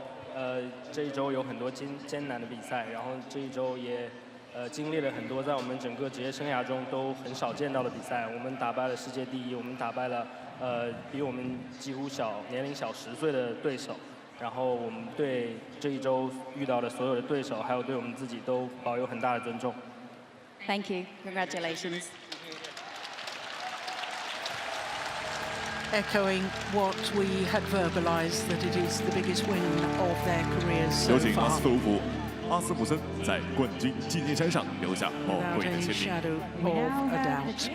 这一周有很多艰难的比赛，然后这一周也经历了很多在我们整个职业生涯中都很少见到的比赛。我们打败了世界第一，我们打败了比我们几乎年龄小10岁的对手。然后我们对这一周遇到的所有的对手，还有对我们自己都保有很大的尊重。Thank you. Congratulations. Echoing what we had verbalised, that it is the biggest win of their careers so 有请阿 far. 斯特鲁普、阿斯普森在冠军纪念衫上留下宝 Without 贵的 any 签名。 shadow of a doubt.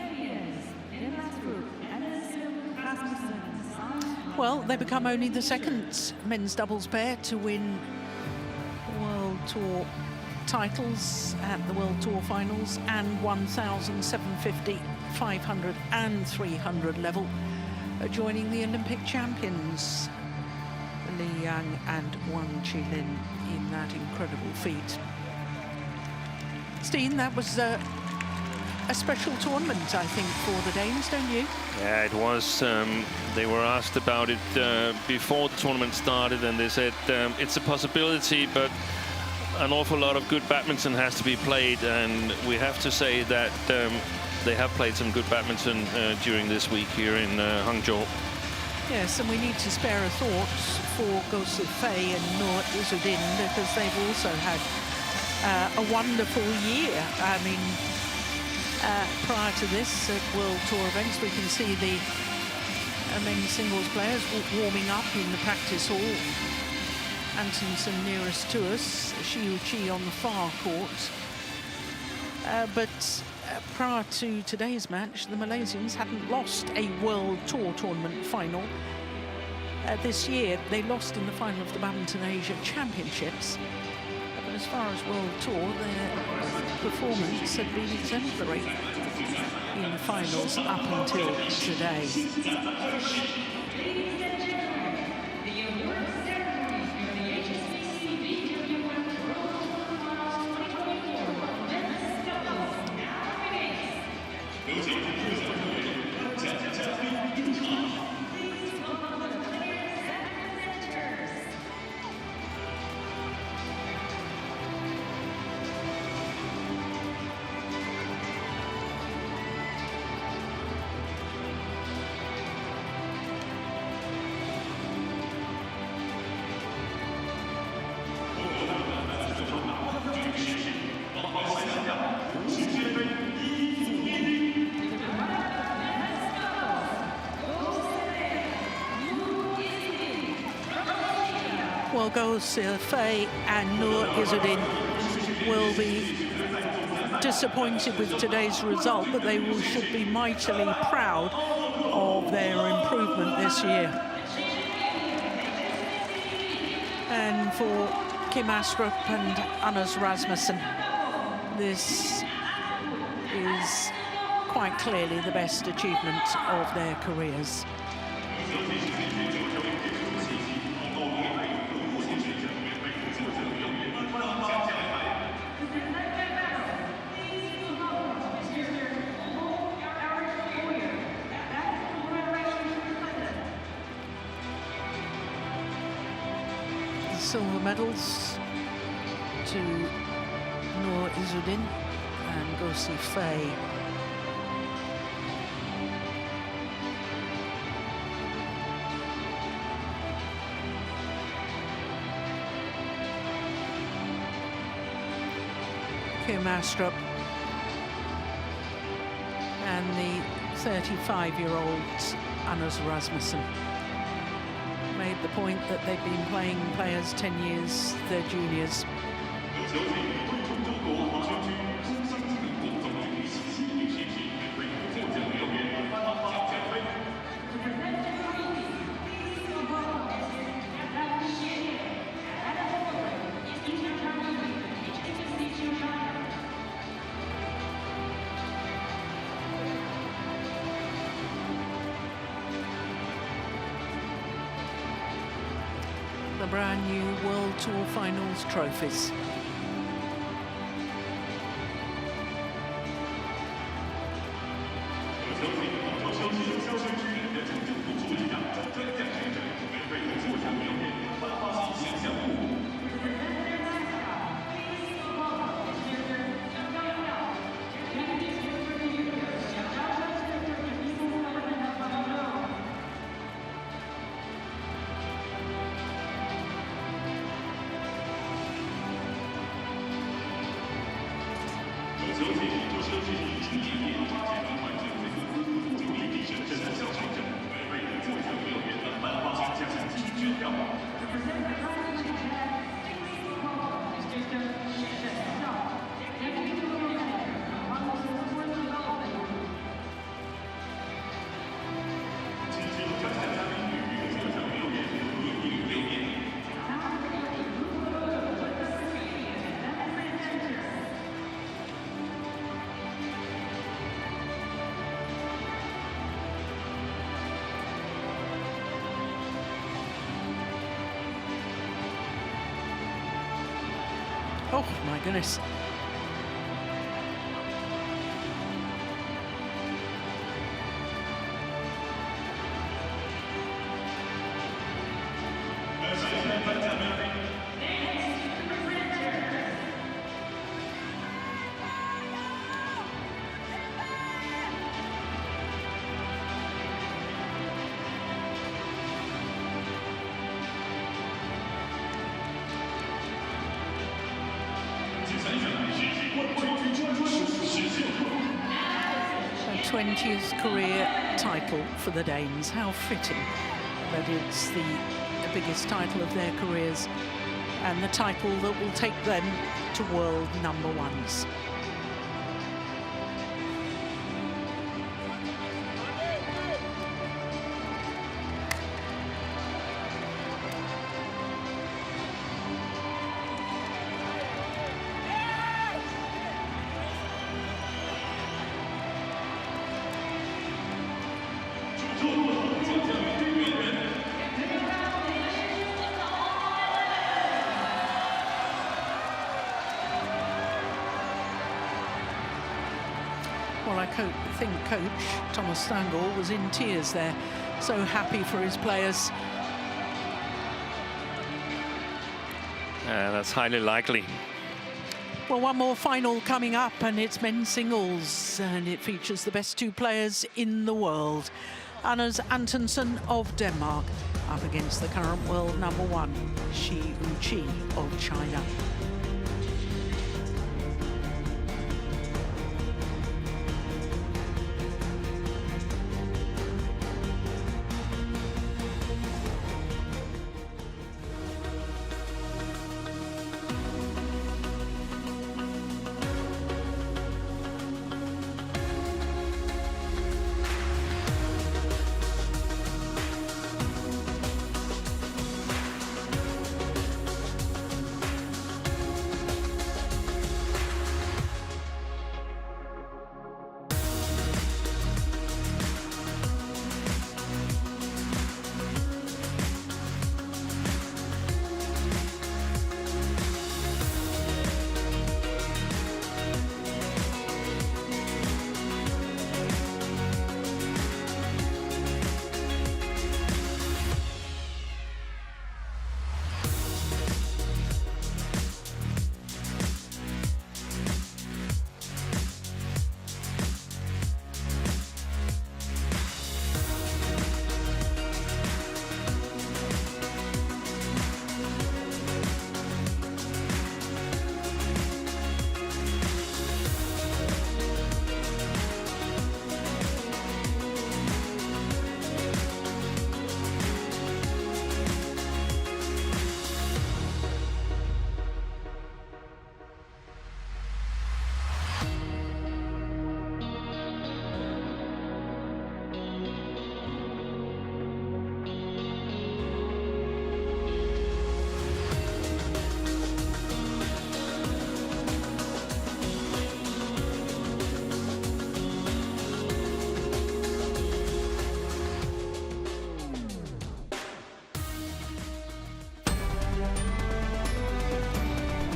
Well, they become only the second men's doubles pair to win World Tour titles at the World Tour finals and 1,750, 500 and 300 level, joining the Olympic champions, Li Yang and Wang Qilin, in that incredible feat. Steen, that was a special tournament, I think, for the Danes, don't you? Yeah, it was. They were asked about it before the tournament started, and they said it's a possibility, but an awful lot of good badminton has to be played, and we have to say that they have played some good badminton during this week here in Hangzhou. Yes, and we need to spare a thought for Go Fei and Noor Izzuddin, because they've also had a wonderful year. I mean, prior to this at World Tour events, we can see the men's singles players warming up in the practice hall. Antonsen nearest to us, Xiu Qi on the far court. But prior to today's match, the Malaysians hadn't lost a World Tour tournament final. This year, they lost in the final of the Badminton Asia Championships. But as far as World Tour, their performance had been exemplary in finals up until today. Well, Go Fei and Noor Izzuddin will be disappointed with today's result, but they should be mightily proud of their improvement this year. And for Kim Astrup and Anders Rasmussen, this is quite clearly the best achievement of their careers. Silver medals to Noor Izzuddin and Go Fei. Kim Astrup and the 35-year-old Anders Rasmussen made the point that they've been playing players 10 years their juniors. The brand new World Tour Finals trophies. Oh my goodness. A 20th career title for the Danes. How fitting that it's the biggest title of their careers and the title that will take them to world #1s. Well, I think coach Thomas Stangl was in tears there, so happy for his players. That's highly likely. Well, one more final coming up, and it's men's singles, and it features the best two players in the world. Anders Antonsen of Denmark up against the current world #1, Shi Yuqi of China.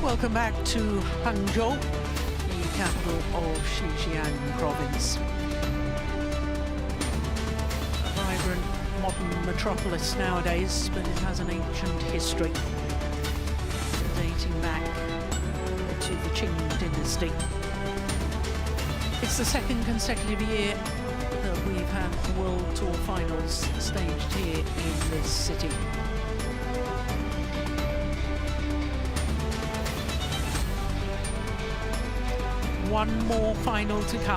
Welcome back to Hangzhou, the capital of Xinjiang province. A vibrant modern metropolis nowadays, but it has an ancient history dating back to the Qing dynasty. It's the second consecutive year that we've had the World Tour finals staged here in this city. One more final to come.